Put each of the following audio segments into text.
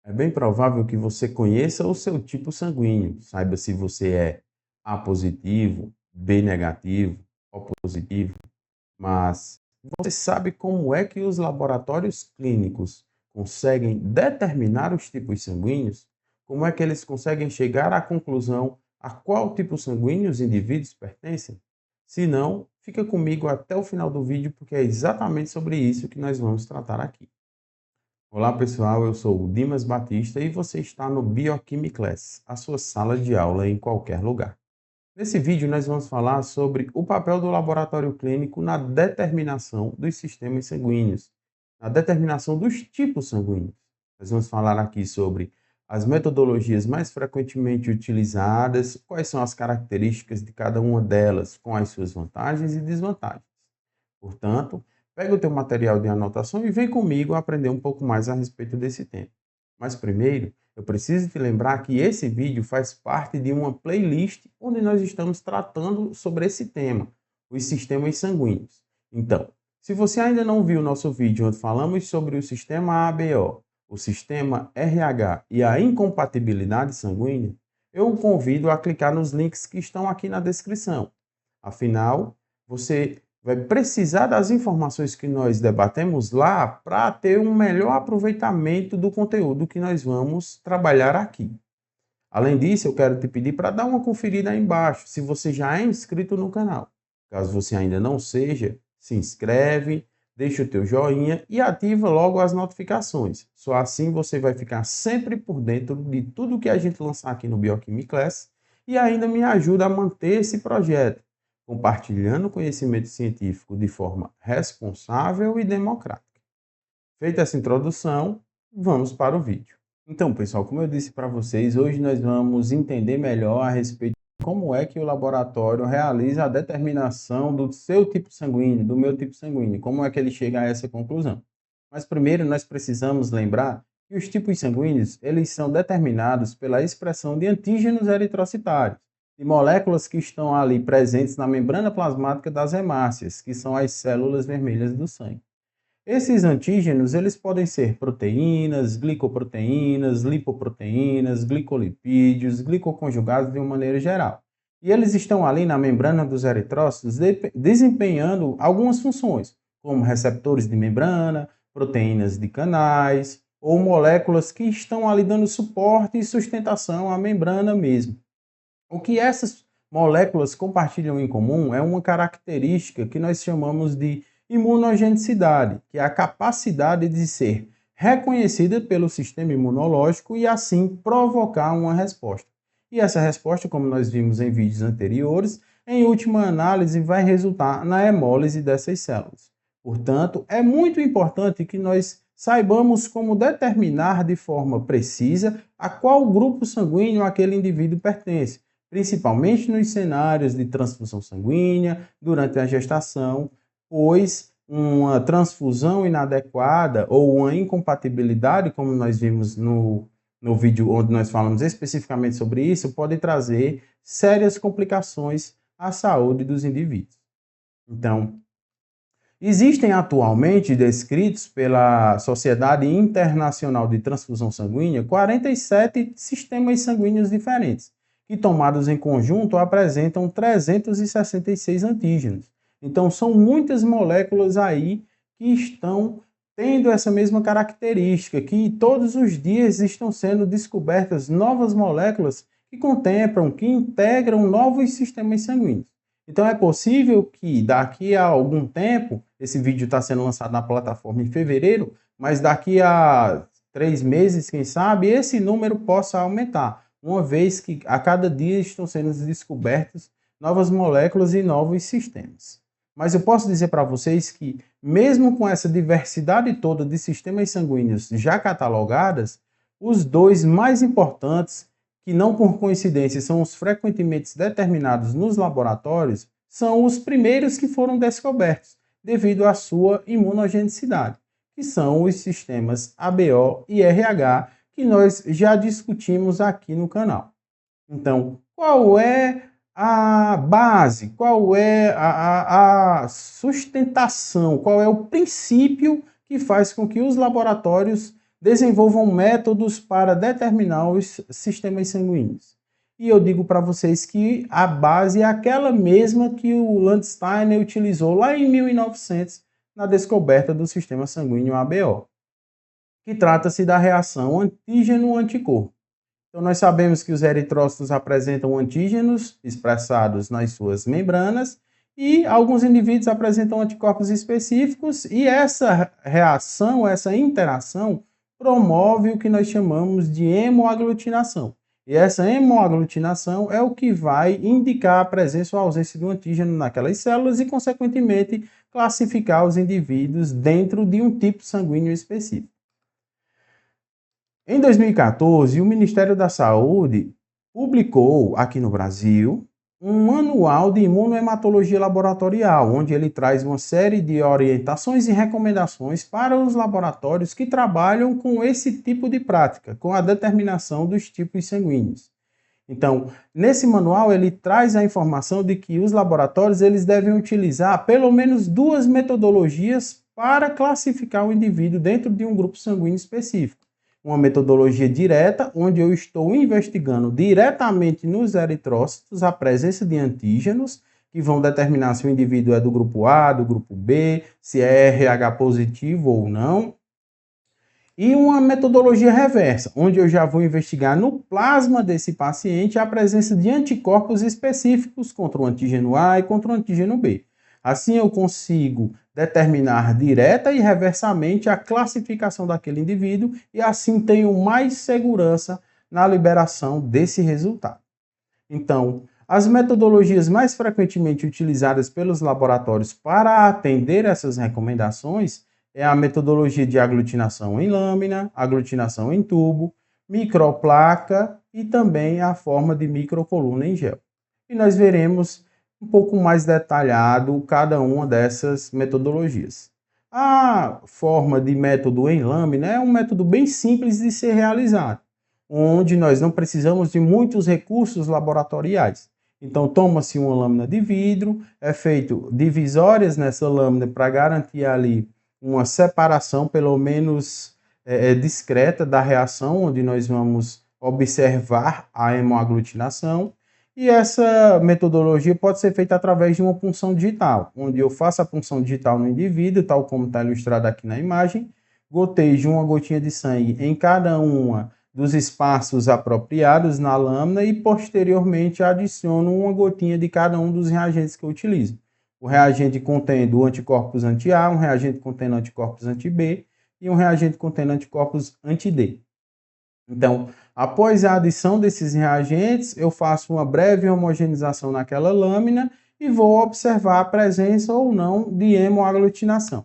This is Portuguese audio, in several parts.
É bem provável que você conheça o seu tipo sanguíneo, saiba se você é A positivo, B negativo, O positivo, mas você sabe como é que os laboratórios clínicos conseguem determinar os tipos sanguíneos? Como é que eles conseguem chegar à conclusão a qual tipo sanguíneo os indivíduos pertencem? Se não, fica comigo até o final do vídeo, porque é exatamente sobre isso que nós vamos tratar aqui. Olá pessoal, eu sou o Dimas Batista e você está no Biochemiclass, a sua sala de aula em qualquer lugar. Nesse vídeo nós vamos falar sobre o papel do laboratório clínico na determinação dos sistemas sanguíneos, na determinação dos tipos sanguíneos. Nós vamos falar aqui sobre as metodologias mais frequentemente utilizadas, quais são as características de cada uma delas, com as suas vantagens e desvantagens. Portanto, pega o teu material de anotação e vem comigo aprender um pouco mais a respeito desse tema. Mas primeiro, eu preciso te lembrar que esse vídeo faz parte de uma playlist onde nós estamos tratando sobre esse tema, os sistemas sanguíneos. Então, se você ainda não viu o nosso vídeo onde falamos sobre o sistema ABO, o sistema RH e a incompatibilidade sanguínea, eu o convido a clicar nos links que estão aqui na descrição. Afinal, você vai precisar das informações que nós debatemos lá para ter um melhor aproveitamento do conteúdo que nós vamos trabalhar aqui. Além disso, eu quero te pedir para dar uma conferida aí embaixo, se você já é inscrito no canal. Caso você ainda não seja, se inscreve, deixa o teu joinha e ativa logo as notificações. Só assim você vai ficar sempre por dentro de tudo que a gente lançar aqui no Biochemiclass e ainda me ajuda a manter esse projeto, compartilhando conhecimento científico de forma responsável e democrática. Feita essa introdução, vamos para o vídeo. Então, pessoal, como eu disse para vocês, hoje nós vamos entender melhor a respeito de como é que o laboratório realiza a determinação do seu tipo sanguíneo, do meu tipo sanguíneo, como é que ele chega a essa conclusão. Mas primeiro nós precisamos lembrar que os tipos sanguíneos, eles são determinados pela expressão de antígenos eritrocitários, de moléculas que estão ali presentes na membrana plasmática das hemácias, que são as células vermelhas do sangue. Esses antígenos, eles podem ser proteínas, glicoproteínas, lipoproteínas, glicolipídios, glicoconjugados de uma maneira geral. E eles estão ali na membrana dos eritrócitos desempenhando algumas funções, como receptores de membrana, proteínas de canais, ou moléculas que estão ali dando suporte e sustentação à membrana mesmo. O que essas moléculas compartilham em comum é uma característica que nós chamamos de imunogenicidade, que é a capacidade de ser reconhecida pelo sistema imunológico e assim provocar uma resposta. E essa resposta, como nós vimos em vídeos anteriores, em última análise vai resultar na hemólise dessas células. Portanto, é muito importante que nós saibamos como determinar de forma precisa a qual grupo sanguíneo aquele indivíduo pertence, principalmente nos cenários de transfusão sanguínea, durante a gestação, pois uma transfusão inadequada ou uma incompatibilidade, como nós vimos no vídeo onde nós falamos especificamente sobre isso, pode trazer sérias complicações à saúde dos indivíduos. Então, existem atualmente descritos pela Sociedade Internacional de Transfusão Sanguínea 47 sistemas sanguíneos diferentes, que tomados em conjunto apresentam 366 antígenos. Então são muitas moléculas aí que estão tendo essa mesma característica, que todos os dias estão sendo descobertas novas moléculas que contemplam, que integram novos sistemas sanguíneos. Então é possível que daqui a algum tempo, esse vídeo está sendo lançado na plataforma em fevereiro, mas daqui a 3 meses, quem sabe, esse número possa aumentar, uma vez que a cada dia estão sendo descobertas novas moléculas e novos sistemas. Mas eu posso dizer para vocês que, mesmo com essa diversidade toda de sistemas sanguíneos já catalogadas, os dois mais importantes, que não por coincidência são os frequentemente determinados nos laboratórios, são os primeiros que foram descobertos, devido à sua imunogenicidade, que são os sistemas ABO e RH, que nós já discutimos aqui no canal. Então, qual é a base, qual é a sustentação, qual é o princípio que faz com que os laboratórios desenvolvam métodos para determinar os sistemas sanguíneos. E eu digo para vocês que a base é aquela mesma que o Landsteiner utilizou lá em 1900 na descoberta do sistema sanguíneo ABO, que trata-se da reação antígeno-anticorpo. Então, nós sabemos que os eritrócitos apresentam antígenos expressados nas suas membranas e alguns indivíduos apresentam anticorpos específicos, e essa reação, essa interação, promove o que nós chamamos de hemoaglutinação. E essa hemoaglutinação é o que vai indicar a presença ou ausência do antígeno naquelas células e, consequentemente, classificar os indivíduos dentro de um tipo sanguíneo específico. Em 2014, o Ministério da Saúde publicou aqui no Brasil um manual de imunohematologia laboratorial, onde ele traz uma série de orientações e recomendações para os laboratórios que trabalham com esse tipo de prática, com a determinação dos tipos sanguíneos. Então, nesse manual ele traz a informação de que os laboratórios eles devem utilizar pelo menos 2 metodologias para classificar o indivíduo dentro de um grupo sanguíneo específico. Uma metodologia direta, onde eu estou investigando diretamente nos eritrócitos a presença de antígenos, que vão determinar se o indivíduo é do grupo A, do grupo B, se é RH positivo ou não. E uma metodologia reversa, onde eu já vou investigar no plasma desse paciente a presença de anticorpos específicos contra o antígeno A e contra o antígeno B. Assim eu consigo determinar direta e reversamente a classificação daquele indivíduo e assim tenho mais segurança na liberação desse resultado. Então, as metodologias mais frequentemente utilizadas pelos laboratórios para atender essas recomendações é a metodologia de aglutinação em lâmina, aglutinação em tubo, microplaca e também a forma de microcoluna em gel. E nós veremos um pouco mais detalhado cada uma dessas metodologias. A forma de método em lâmina é um método bem simples de ser realizado, onde nós não precisamos de muitos recursos laboratoriais. Então, toma-se uma lâmina de vidro, é feito divisórias nessa lâmina para garantir ali uma separação, pelo menos discreta, da reação, onde nós vamos observar a hemoaglutinação. E essa metodologia pode ser feita através de uma punção digital, onde eu faço a punção digital no indivíduo, tal como está ilustrado aqui na imagem, gotejo uma gotinha de sangue em cada uma dos espaços apropriados na lâmina e, posteriormente, adiciono uma gotinha de cada um dos reagentes que eu utilizo. O reagente contendo anticorpos anti-A, um reagente contendo anticorpos anti-B e um reagente contendo anticorpos anti-D. Então, após a adição desses reagentes, eu faço uma breve homogeneização naquela lâmina e vou observar a presença ou não de hemoaglutinação.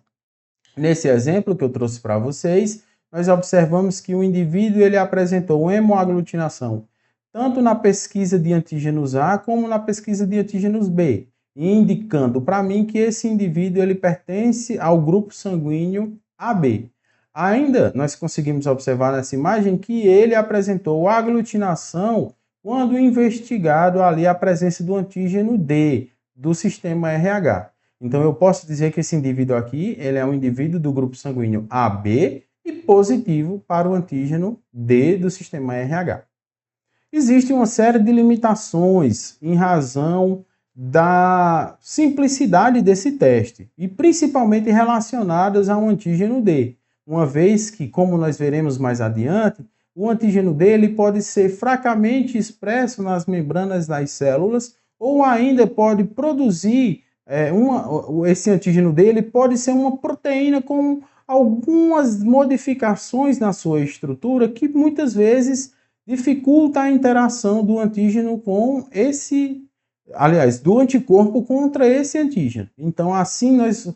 Nesse exemplo que eu trouxe para vocês, nós observamos que o indivíduo ele apresentou hemoaglutinação tanto na pesquisa de antígenos A como na pesquisa de antígenos B, indicando para mim que esse indivíduo ele pertence ao grupo sanguíneo AB. Ainda nós conseguimos observar nessa imagem que ele apresentou aglutinação quando investigado ali a presença do antígeno D, do sistema RH. Então eu posso dizer que esse indivíduo aqui, ele é um indivíduo do grupo sanguíneo AB e positivo para o antígeno D do sistema RH. Existe uma série de limitações em razão da simplicidade desse teste e principalmente relacionadas ao antígeno D, uma vez que, como nós veremos mais adiante, o antígeno D ele pode ser fracamente expresso nas membranas das células ou ainda pode produzir, esse antígeno D ele pode ser uma proteína com algumas modificações na sua estrutura que muitas vezes dificulta a interação do antígeno com do anticorpo contra esse antígeno. Então, assim, nós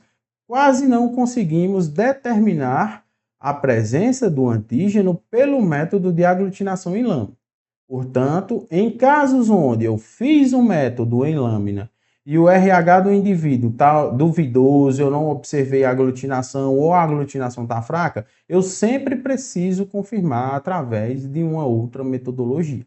quase não conseguimos determinar a presença do antígeno pelo método de aglutinação em lâmina. Portanto, em casos onde eu fiz um método em lâmina e o RH do indivíduo está duvidoso, eu não observei a aglutinação ou a aglutinação está fraca, eu sempre preciso confirmar através de uma outra metodologia.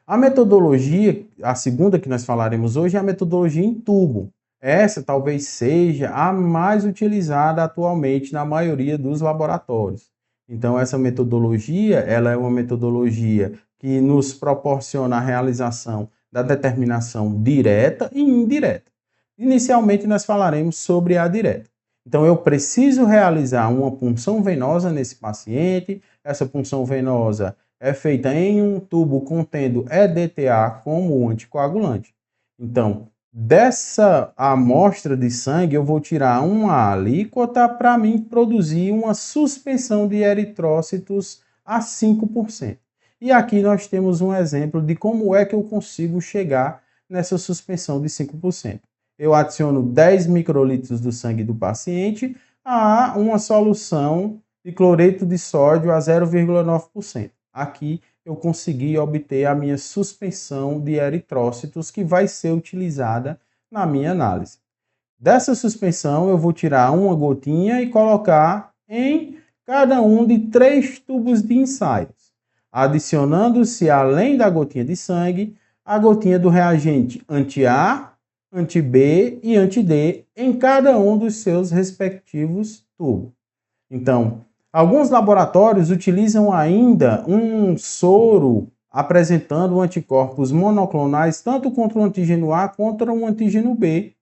A metodologia, a segunda que nós falaremos hoje, é a metodologia em tubo. Essa talvez seja a mais utilizada atualmente na maioria dos laboratórios. Então, essa metodologia, ela é uma metodologia que nos proporciona a realização da determinação direta e indireta. Inicialmente, nós falaremos sobre a direta. Então, eu preciso realizar uma punção venosa nesse paciente. Essa punção venosa é feita em um tubo contendo EDTA como anticoagulante. Então, dessa amostra de sangue, eu vou tirar uma alíquota para mim produzir uma suspensão de eritrócitos a 5%. E aqui nós temos um exemplo de como é que eu consigo chegar nessa suspensão de 5%. Eu adiciono 10 microlitros do sangue do paciente a uma solução de cloreto de sódio a 0,9%. Aqui eu consegui obter a minha suspensão de eritrócitos que vai ser utilizada na minha análise. Dessa suspensão eu vou tirar uma gotinha e colocar em cada um de 3 tubos de ensaios, adicionando-se além da gotinha de sangue, a gotinha do reagente anti-A, anti-B e anti-D em cada um dos seus respectivos tubos. Então, alguns laboratórios utilizam ainda um soro apresentando anticorpos monoclonais tanto contra o antígeno A contra o antígeno B,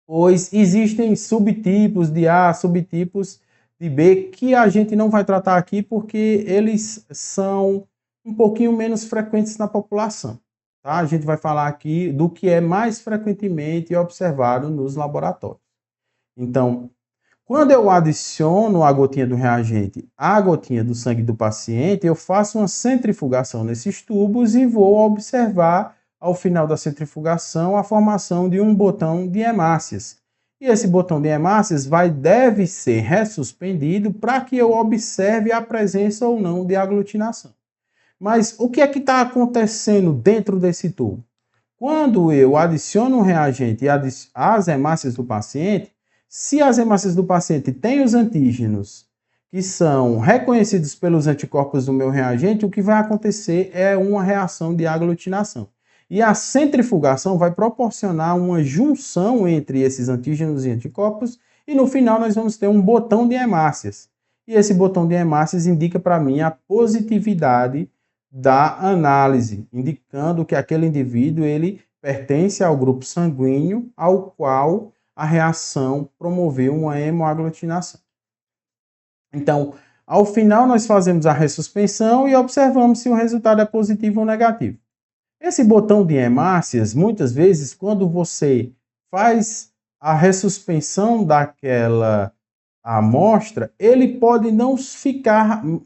pois existem subtipos de A, subtipos de B, que a gente não vai tratar aqui porque eles são um pouquinho menos frequentes na população. Tá? A gente vai falar aqui do que é mais frequentemente observado nos laboratórios. Então, quando eu adiciono a gotinha do reagente à gotinha do sangue do paciente, eu faço uma centrifugação nesses tubos e vou observar, ao final da centrifugação, a formação de um botão de hemácias. E esse botão de hemácias deve ser ressuspendido para que eu observe a presença ou não de aglutinação. Mas o que é que está acontecendo dentro desse tubo? Quando eu adiciono um reagente às hemácias do paciente, se as hemácias do paciente têm os antígenos que são reconhecidos pelos anticorpos do meu reagente, o que vai acontecer é uma reação de aglutinação. E a centrifugação vai proporcionar uma junção entre esses antígenos e anticorpos e no final nós vamos ter um botão de hemácias. E esse botão de hemácias indica para mim a positividade da análise, indicando que aquele indivíduo ele pertence ao grupo sanguíneo ao qual a reação promoveu uma hemoaglutinação. Então, ao final nós fazemos a ressuspensão e observamos se o resultado é positivo ou negativo. Esse botão de hemácias, muitas vezes, quando você faz a ressuspensão daquela amostra, ele pode não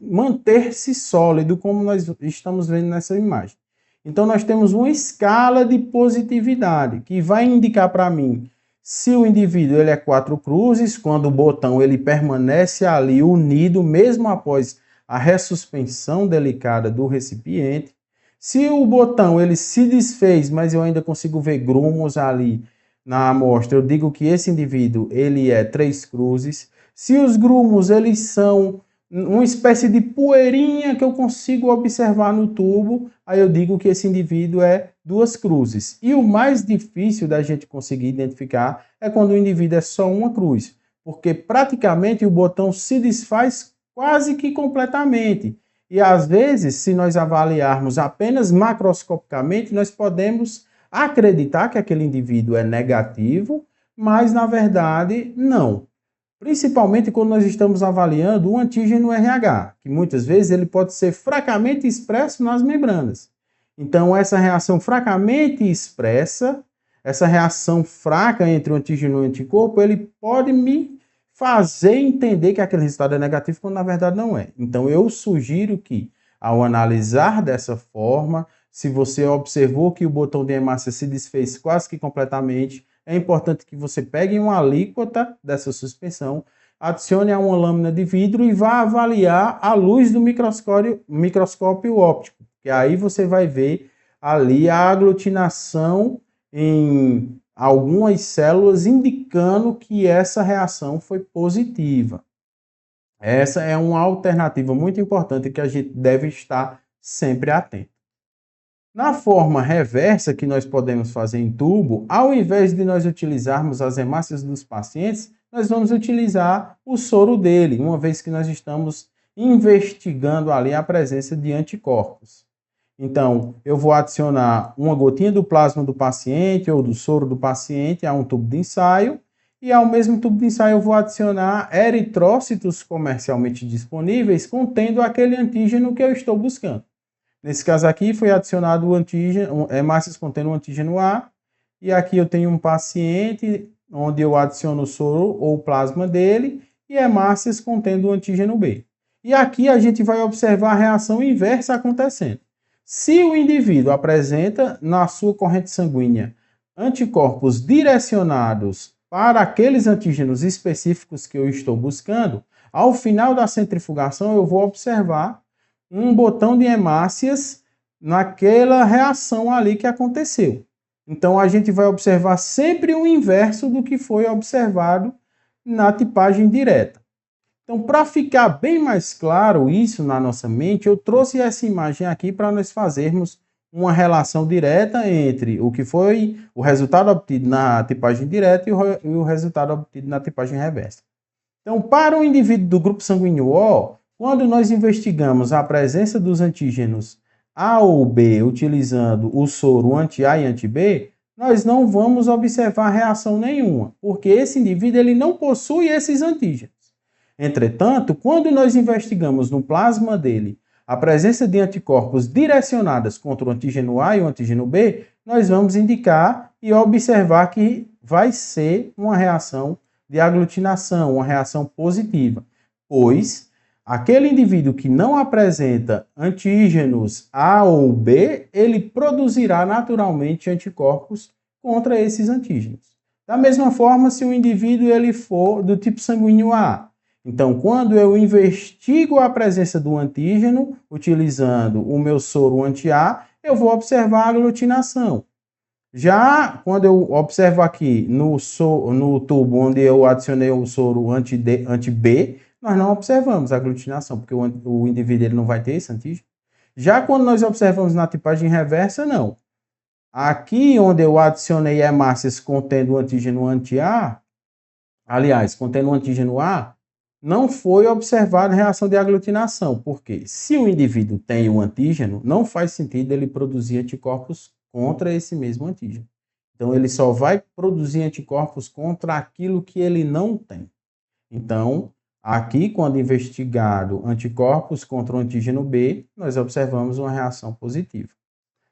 manter-se sólido, como nós estamos vendo nessa imagem. Então, nós temos uma escala de positividade, que vai indicar para mim se o indivíduo ele é 4 cruzes, quando o botão ele permanece ali unido, mesmo após a ressuspensão delicada do recipiente. Se o botão ele se desfez, mas eu ainda consigo ver grumos ali na amostra, eu digo que esse indivíduo ele é 3 cruzes. Se os grumos eles são uma espécie de poeirinha que eu consigo observar no tubo, aí eu digo que esse indivíduo é 2 cruzes. E o mais difícil da gente conseguir identificar é quando o indivíduo é só uma cruz, porque praticamente o botão se desfaz quase que completamente. E às vezes, se nós avaliarmos apenas macroscopicamente, nós podemos acreditar que aquele indivíduo é negativo, mas na verdade não. Principalmente quando nós estamos avaliando o antígeno RH, que muitas vezes ele pode ser fracamente expresso nas membranas. Então, essa reação fracamente expressa, essa reação fraca entre o antígeno e o anticorpo, ele pode me fazer entender que aquele resultado é negativo, quando na verdade não é. Então, eu sugiro que, ao analisar dessa forma, se você observou que o botão de hemácia se desfez quase que completamente, é importante que você pegue uma alíquota dessa suspensão, adicione a uma lâmina de vidro e vá avaliar à luz do microscópio óptico, que aí você vai ver ali a aglutinação em algumas células indicando que essa reação foi positiva. Essa é uma alternativa muito importante que a gente deve estar sempre atento. Na forma reversa que nós podemos fazer em tubo, ao invés de nós utilizarmos as hemácias dos pacientes, nós vamos utilizar o soro dele, uma vez que nós estamos investigando ali a presença de anticorpos. Então, eu vou adicionar uma gotinha do plasma do paciente ou do soro do paciente a um tubo de ensaio e ao mesmo tubo de ensaio eu vou adicionar eritrócitos comercialmente disponíveis contendo aquele antígeno que eu estou buscando. Nesse caso aqui foi adicionado o antígeno, hemácias contendo o antígeno A, e aqui eu tenho um paciente onde eu adiciono o soro ou plasma dele e hemácias contendo o antígeno B. E aqui a gente vai observar a reação inversa acontecendo. Se o indivíduo apresenta na sua corrente sanguínea anticorpos direcionados para aqueles antígenos específicos que eu estou buscando, ao final da centrifugação eu vou observar um botão de hemácias naquela reação ali que aconteceu. Então a gente vai observar sempre o inverso do que foi observado na tipagem direta. Então, para ficar bem mais claro isso na nossa mente, eu trouxe essa imagem aqui para nós fazermos uma relação direta entre o que foi o resultado obtido na tipagem direta e o resultado obtido na tipagem reversa. Então, para o indivíduo do grupo sanguíneo O, quando nós investigamos a presença dos antígenos A ou B utilizando o soro anti-A e anti-B, nós não vamos observar reação nenhuma, porque esse indivíduo ele não possui esses antígenos. Entretanto, quando nós investigamos no plasma dele a presença de anticorpos direcionados contra o antígeno A e o antígeno B, nós vamos indicar e observar que vai ser uma reação de aglutinação, uma reação positiva, pois aquele indivíduo que não apresenta antígenos A ou B, ele produzirá naturalmente anticorpos contra esses antígenos. Da mesma forma, se o indivíduo ele for do tipo sanguíneo A, então, quando eu investigo a presença do antígeno, utilizando o meu soro anti-A, eu vou observar a aglutinação. Já quando eu observo aqui no tubo onde eu adicionei o soro anti-B, nós não observamos a aglutinação, porque o indivíduo ele não vai ter esse antígeno. Já quando nós observamos na tipagem reversa, não. Aqui onde eu adicionei hemácias contendo o antígeno anti-A, aliás, contendo o antígeno A, não foi observada reação de aglutinação, porque se o indivíduo tem o antígeno, não faz sentido ele produzir anticorpos contra esse mesmo antígeno. Então, ele só vai produzir anticorpos contra aquilo que ele não tem. Então, aqui, quando investigado anticorpos contra o antígeno B, nós observamos uma reação positiva.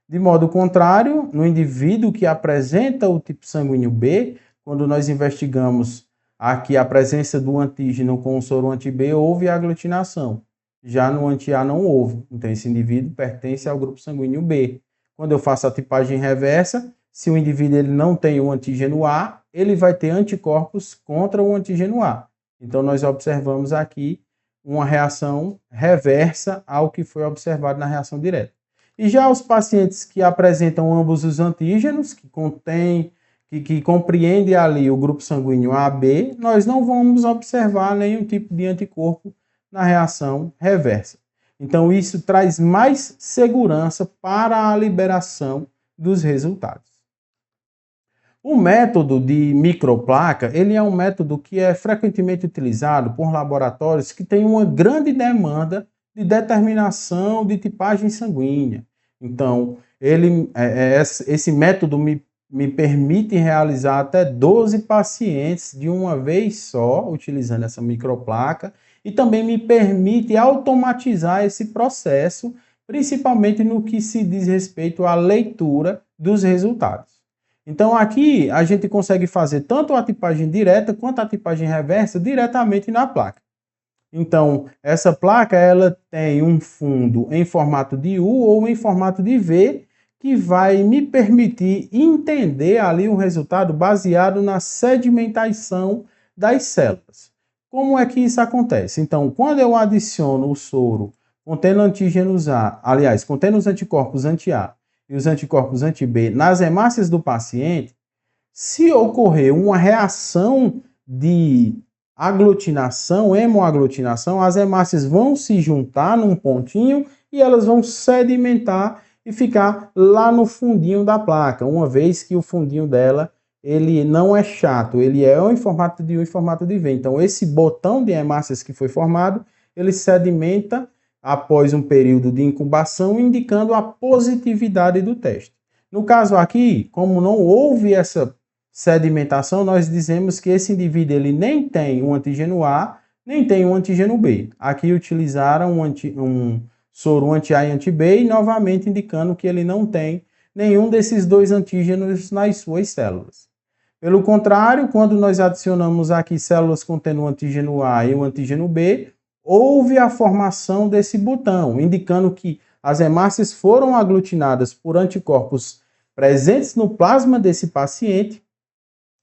De modo contrário, no indivíduo que apresenta o tipo sanguíneo B, quando nós investigamos aqui a presença do antígeno com o soro anti-B, houve aglutinação. Já no anti-A não houve. Então, esse indivíduo pertence ao grupo sanguíneo B. Quando eu faço a tipagem reversa, se o indivíduo ele não tem o antígeno A, ele vai ter anticorpos contra o antígeno A. Então, nós observamos aqui uma reação reversa ao que foi observado na reação direta. E já os pacientes que apresentam ambos os antígenos, que compreende ali o grupo sanguíneo AB, nós não vamos observar nenhum tipo de anticorpo na reação reversa. Então, isso traz mais segurança para a liberação dos resultados. O método de microplaca, ele é um método que é frequentemente utilizado por laboratórios que têm uma grande demanda de determinação de tipagem sanguínea. Então, esse método me permite realizar até 12 pacientes de uma vez só, utilizando essa microplaca, e também me permite automatizar esse processo, principalmente no que se diz respeito à leitura dos resultados. Então, aqui a gente consegue fazer tanto a tipagem direta quanto a tipagem reversa diretamente na placa. Então, essa placa ela tem um fundo em formato de U ou em formato de V, que vai me permitir entender ali um resultado baseado na sedimentação das células. Como é que isso acontece? Então, quando eu adiciono o soro contendo antígenos A, aliás, contendo os anticorpos anti-A e os anticorpos anti-B nas hemácias do paciente, se ocorrer uma reação de aglutinação, hemoaglutinação, as hemácias vão se juntar num pontinho e elas vão sedimentar e ficar lá no fundinho da placa, uma vez que o fundinho dela ele não é chato, ele é em formato de U e em formato de V. Então, esse botão de hemácias que foi formado, ele sedimenta após um período de incubação, indicando a positividade do teste. No caso aqui, como não houve essa sedimentação, nós dizemos que esse indivíduo ele nem tem um antígeno A, nem tem um antígeno B. Aqui utilizaram um soro anti-A e anti-B e novamente indicando que ele não tem nenhum desses dois antígenos nas suas células. Pelo contrário, quando nós adicionamos aqui células contendo o antígeno A e o antígeno B, houve a formação desse botão, indicando que as hemácias foram aglutinadas por anticorpos presentes no plasma desse paciente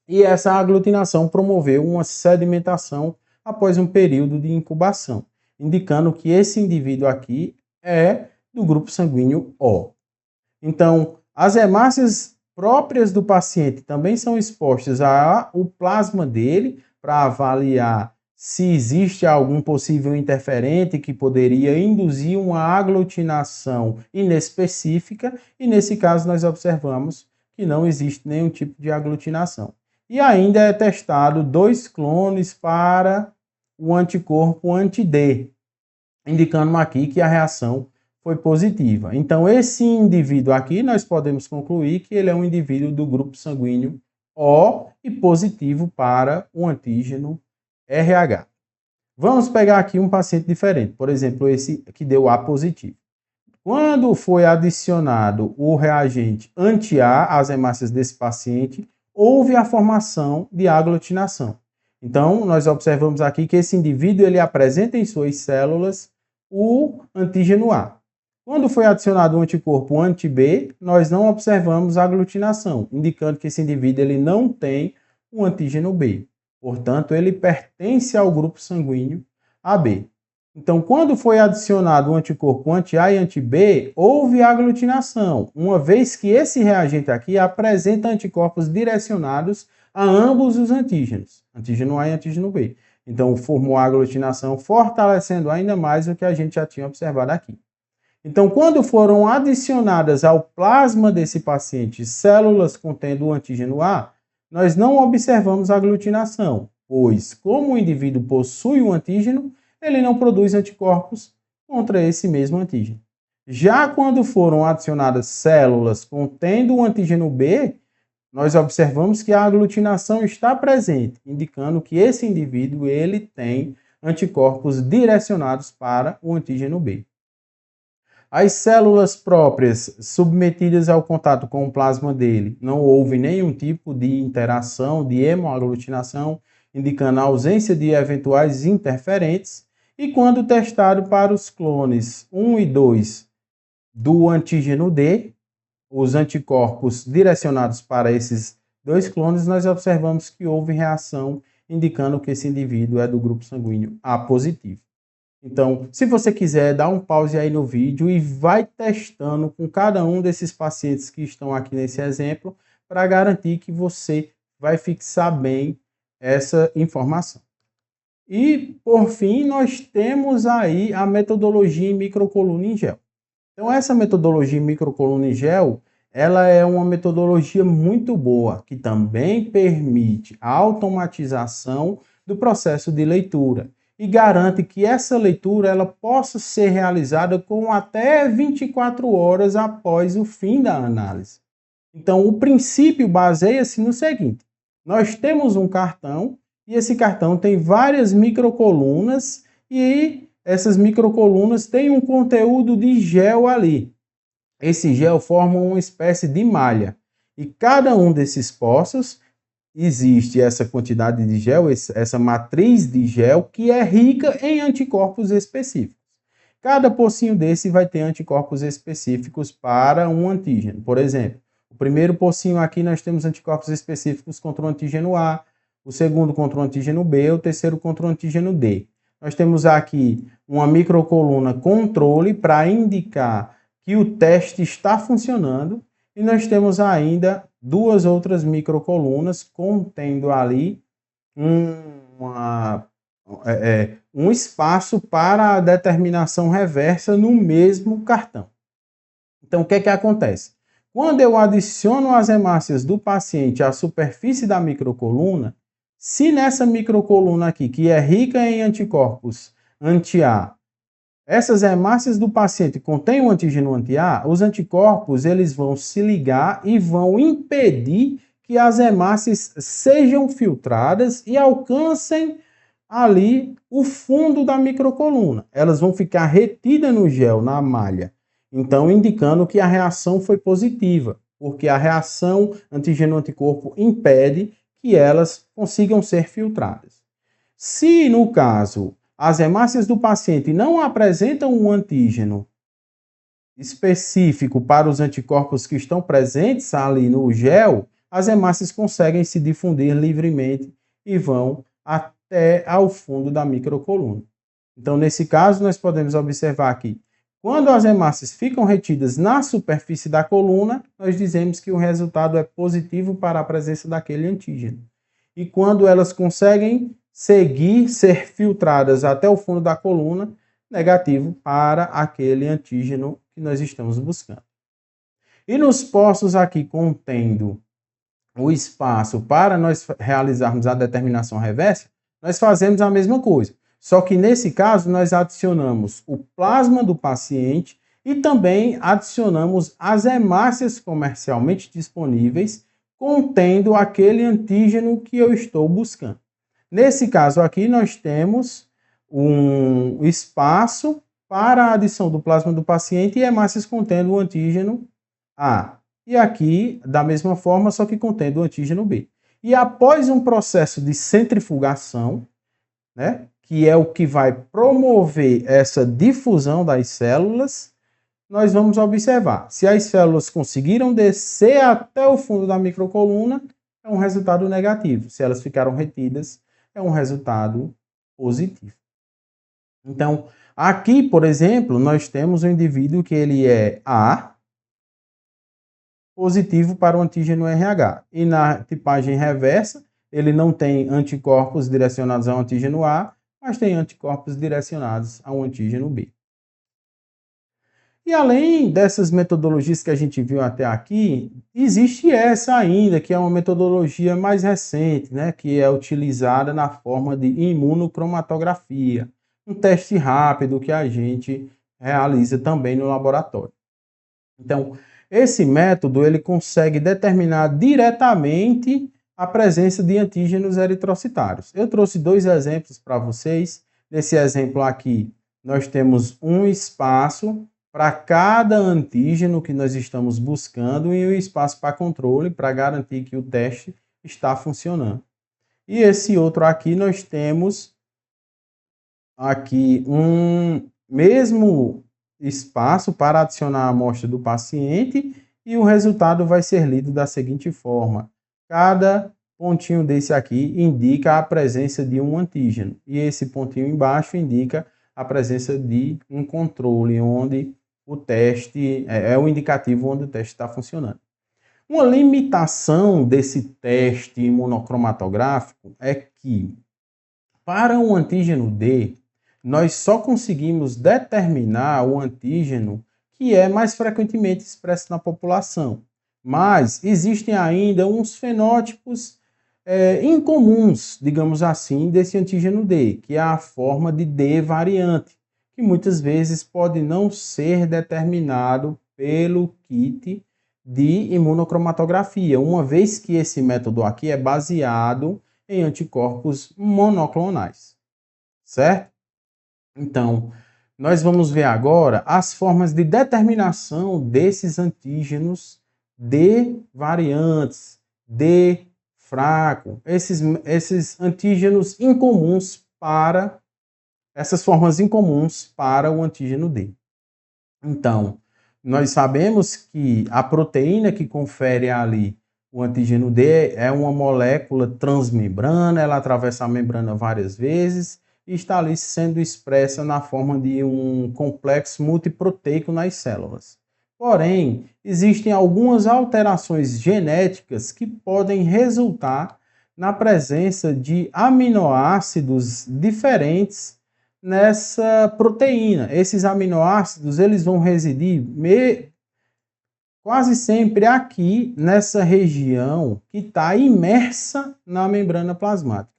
e essa aglutinação promoveu uma sedimentação após um período de incubação, indicando que esse indivíduo aqui é do grupo sanguíneo O. Então, as hemácias próprias do paciente também são expostas ao plasma dele para avaliar se existe algum possível interferente que poderia induzir uma aglutinação inespecífica, e nesse caso nós observamos que não existe nenhum tipo de aglutinação. E ainda é testado 2 clones para o anticorpo anti-D, indicando aqui que a reação foi positiva. Então, esse indivíduo aqui, nós podemos concluir que ele é um indivíduo do grupo sanguíneo O e positivo para o antígeno RH. Vamos pegar aqui um paciente diferente, por exemplo, esse que deu A positivo. Quando foi adicionado o reagente anti-A às hemácias desse paciente, houve a formação de aglutinação. Então, nós observamos aqui que esse indivíduo ele apresenta em suas células o antígeno A. Quando foi adicionado o anticorpo anti-B, nós não observamos aglutinação, indicando que esse indivíduo ele não tem o antígeno B. Portanto, ele pertence ao grupo sanguíneo AB. Então, quando foi adicionado o anticorpo anti-A e anti-B, houve aglutinação, uma vez que esse reagente aqui apresenta anticorpos direcionados a ambos os antígenos, antígeno A e antígeno B. Então, formou a aglutinação, fortalecendo ainda mais o que a gente já tinha observado aqui. Então, quando foram adicionadas ao plasma desse paciente células contendo o antígeno A, nós não observamos aglutinação, pois, como o indivíduo possui o antígeno, ele não produz anticorpos contra esse mesmo antígeno. Já quando foram adicionadas células contendo o antígeno B, nós observamos que a aglutinação está presente, indicando que esse indivíduo ele tem anticorpos direcionados para o antígeno B. As células próprias submetidas ao contato com o plasma dele, não houve nenhum tipo de interação, de hemoaglutinação, indicando a ausência de eventuais interferentes. E quando testado para os clones 1 e 2 do antígeno D, os anticorpos direcionados para esses 2 clones, nós observamos que houve reação, indicando que esse indivíduo é do grupo sanguíneo A positivo. Então, se você quiser, dá um pause aí no vídeo e vai testando com cada um desses pacientes que estão aqui nesse exemplo para garantir que você vai fixar bem essa informação. E, por fim, nós temos aí a metodologia em microcoluna em gel. Então, essa metodologia em microcoluna em gel, ela é uma metodologia muito boa, que também permite a automatização do processo de leitura e garante que essa leitura ela possa ser realizada com até 24 horas após o fim da análise. Então, o princípio baseia-se no seguinte: nós temos um cartão e esse cartão tem várias microcolunas e essas microcolunas têm um conteúdo de gel ali. Esse gel forma uma espécie de malha e cada um desses poços existe essa quantidade de gel, essa matriz de gel que é rica em anticorpos específicos. Cada pocinho desse vai ter anticorpos específicos para um antígeno. Por exemplo, o primeiro pocinho aqui nós temos anticorpos específicos contra o antígeno A, o segundo contra o antígeno B, o terceiro contra o antígeno D. Nós temos aqui uma microcoluna controle para indicar que o teste está funcionando e nós temos ainda 2 outras microcolunas contendo ali um espaço para a determinação reversa no mesmo cartão. Então, o que é que acontece? Quando eu adiciono as hemácias do paciente à superfície da microcoluna, se nessa microcoluna aqui, que é rica em anticorpos, anti-A. Essas hemácias do paciente contêm o antígeno anti-A, os anticorpos eles vão se ligar e vão impedir que as hemácias sejam filtradas e alcancem ali o fundo da microcoluna. Elas vão ficar retidas no gel, na malha. Então, indicando que a reação foi positiva, porque a reação antígeno-anticorpo impede que elas consigam ser filtradas. Se, no caso, as hemácias do paciente não apresentam um antígeno específico para os anticorpos que estão presentes ali no gel, as hemácias conseguem se difundir livremente e vão até ao fundo da microcoluna. Então, nesse caso, nós podemos observar que quando as hemácias ficam retidas na superfície da coluna, nós dizemos que o resultado é positivo para a presença daquele antígeno. E quando elas conseguem ser filtradas até o fundo da coluna, negativo para aquele antígeno que nós estamos buscando. E nos postos aqui contendo o espaço para nós realizarmos a determinação reversa, nós fazemos a mesma coisa. Só que nesse caso nós adicionamos o plasma do paciente e também adicionamos as hemácias comercialmente disponíveis contendo aquele antígeno que eu estou buscando. Nesse caso aqui nós temos um espaço para a adição do plasma do paciente e hemácias contendo o antígeno A. E aqui, da mesma forma, só que contendo o antígeno B. E após um processo de centrifugação, né, que é o que vai promover essa difusão das células, nós vamos observar se as células conseguiram descer até o fundo da microcoluna, é um resultado negativo. Se elas ficaram retidas, é um resultado positivo. Então, aqui, por exemplo, nós temos um indivíduo que ele é A, positivo para o antígeno RH. E na tipagem reversa, ele não tem anticorpos direcionados ao antígeno A, mas tem anticorpos direcionados ao antígeno B. E além dessas metodologias que a gente viu até aqui, existe essa ainda, que é uma metodologia mais recente, né, que é utilizada na forma de imunocromatografia, um teste rápido que a gente realiza também no laboratório. Então, esse método ele consegue determinar diretamente a presença de antígenos eritrocitários. Eu trouxe dois exemplos para vocês. Nesse exemplo aqui, nós temos um espaço para cada antígeno que nós estamos buscando e um espaço para controle para garantir que o teste está funcionando. E esse outro aqui nós temos aqui um mesmo espaço para adicionar a amostra do paciente e o resultado vai ser lido da seguinte forma. Cada pontinho desse aqui indica a presença de um antígeno e esse pontinho embaixo indica a presença de um controle, onde o teste é o indicativo onde o teste está funcionando. Uma limitação desse teste imunocromatográfico é que, para o antígeno D, nós só conseguimos determinar o antígeno que é mais frequentemente expresso na população. Mas existem ainda uns fenótipos incomuns, digamos assim, desse antígeno D, que é a forma de D variante, que muitas vezes pode não ser determinado pelo kit de imunocromatografia, uma vez que esse método aqui é baseado em anticorpos monoclonais, certo? Então, nós vamos ver agora as formas de determinação desses antígenos D variantes, D fraco, esses antígenos incomuns para, essas formas incomuns para o antígeno D. Então, nós sabemos que a proteína que confere ali o antígeno D é uma molécula transmembrana, ela atravessa a membrana várias vezes e está ali sendo expressa na forma de um complexo multiproteico nas células. Porém, existem algumas alterações genéticas que podem resultar na presença de aminoácidos diferentes nessa proteína. Esses aminoácidos eles vão residir quase sempre aqui nessa região que está imersa na membrana plasmática.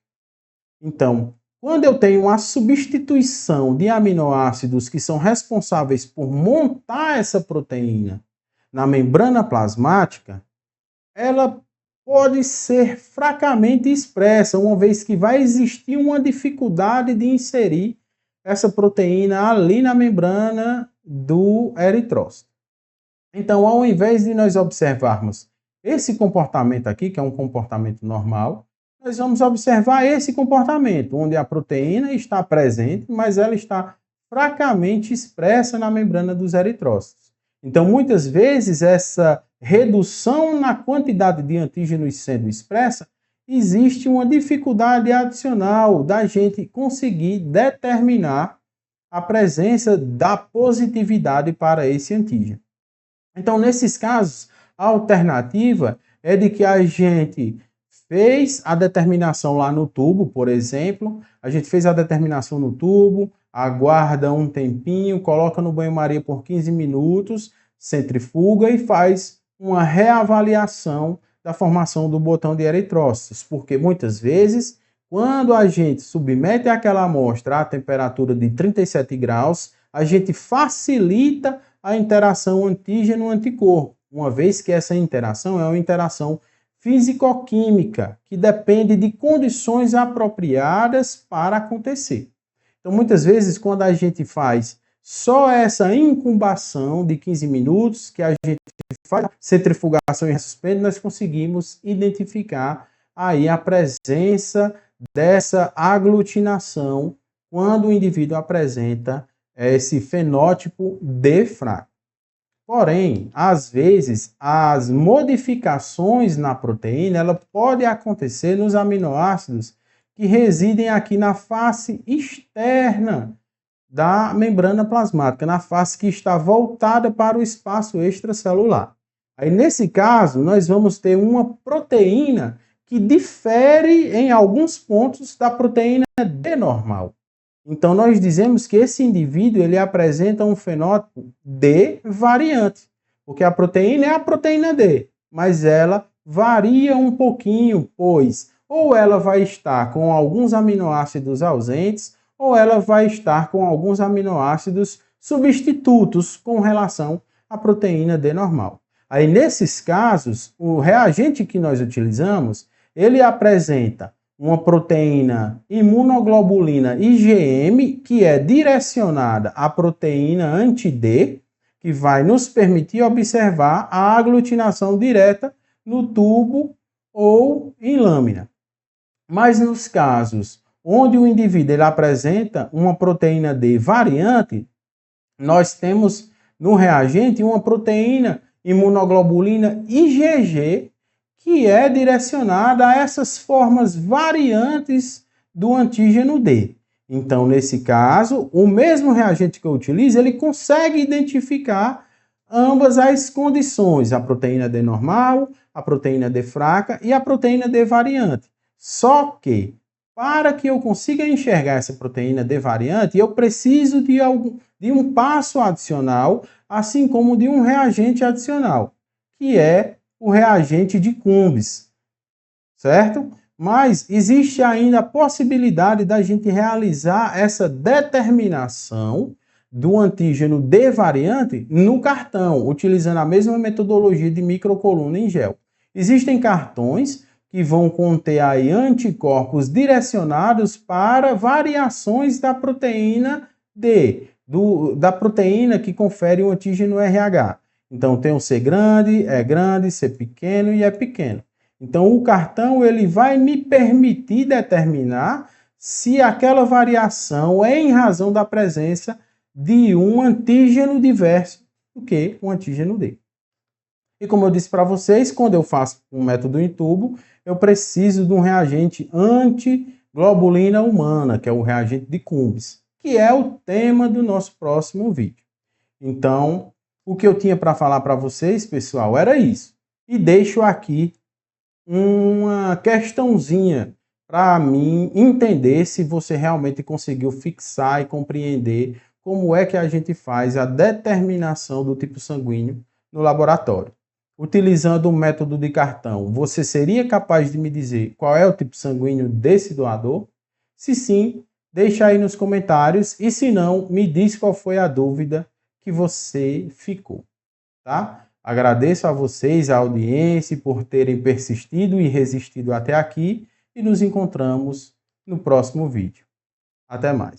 Então, Quando eu tenho uma substituição de aminoácidos que são responsáveis por montar essa proteína na membrana plasmática, ela pode ser fracamente expressa, uma vez que vai existir uma dificuldade de inserir essa proteína ali na membrana do eritrócito. Então, ao invés de nós observarmos esse comportamento aqui, que é um comportamento normal, nós vamos observar esse comportamento, onde a proteína está presente, mas ela está fracamente expressa na membrana dos eritrócitos. Então, muitas vezes, essa redução na quantidade de antígenos sendo expressa, existe uma dificuldade adicional da gente conseguir determinar a presença da positividade para esse antígeno. Então, nesses casos, a alternativa é de que a gente fez a determinação lá no tubo, por exemplo, a gente fez a determinação no tubo, aguarda um tempinho, coloca no banho-maria por 15 minutos, centrifuga e faz uma reavaliação da formação do botão de eritrócitos, porque muitas vezes, quando a gente submete aquela amostra à temperatura de 37 graus, a gente facilita a interação antígeno-anticorpo, uma vez que essa interação é uma interação físico-química, que depende de condições apropriadas para acontecer. Então, muitas vezes, quando a gente faz só essa incubação de 15 minutos, que a gente faz centrifugação em suspende, nós conseguimos identificar aí a presença dessa aglutinação quando o indivíduo apresenta esse fenótipo D fraco. Porém, às vezes, as modificações na proteína ela pode acontecer nos aminoácidos que residem aqui na face externa da membrana plasmática, na face que está voltada para o espaço extracelular. Aí, nesse caso, nós vamos ter uma proteína que difere em alguns pontos da proteína D normal. Então, nós dizemos que esse indivíduo ele apresenta um fenótipo D variante, porque a proteína é a proteína D, mas ela varia um pouquinho, pois ou ela vai estar com alguns aminoácidos ausentes, ou ela vai estar com alguns aminoácidos substitutos com relação à proteína D normal. Aí, nesses casos, o reagente que nós utilizamos, ele apresenta uma proteína imunoglobulina IgM, que é direcionada à proteína anti-D, que vai nos permitir observar a aglutinação direta no tubo ou em lâmina. Mas nos casos onde o indivíduo ele apresenta uma proteína D variante, nós temos no reagente uma proteína imunoglobulina IgG, que é direcionada a essas formas variantes do antígeno D. Então, nesse caso, o mesmo reagente que eu utilizo, ele consegue identificar ambas as condições, a proteína D normal, a proteína D fraca e a proteína D variante. Só que, para que eu consiga enxergar essa proteína D variante, eu preciso de um passo adicional, assim como de um reagente adicional, que é o reagente de Cumbres, certo? Mas existe ainda a possibilidade da gente realizar essa determinação do antígeno D variante no cartão, utilizando a mesma metodologia de microcoluna em gel. Existem cartões que vão conter aí anticorpos direcionados para variações da proteína D, da proteína que confere o antígeno RH. Então, tem o C grande, C pequeno e E pequeno. Então, o cartão ele vai me permitir determinar se aquela variação é em razão da presença de um antígeno diverso do que o antígeno D. E como eu disse para vocês, quando eu faço um método em tubo, eu preciso de um reagente antiglobulina humana, que é o reagente de Cumbres, que é o tema do nosso próximo vídeo. Então, o que eu tinha para falar para vocês, pessoal, era isso. E deixo aqui uma questãozinha para mim entender se você realmente conseguiu fixar e compreender como é que a gente faz a determinação do tipo sanguíneo no laboratório. Utilizando o método de cartão, você seria capaz de me dizer qual é o tipo sanguíneo desse doador? Se sim, Deixa aí nos comentários e se não, me diz qual foi a dúvida que você ficou, tá? Agradeço a vocês, a audiência, por terem persistido e resistido até aqui e nos encontramos no próximo vídeo. Até mais.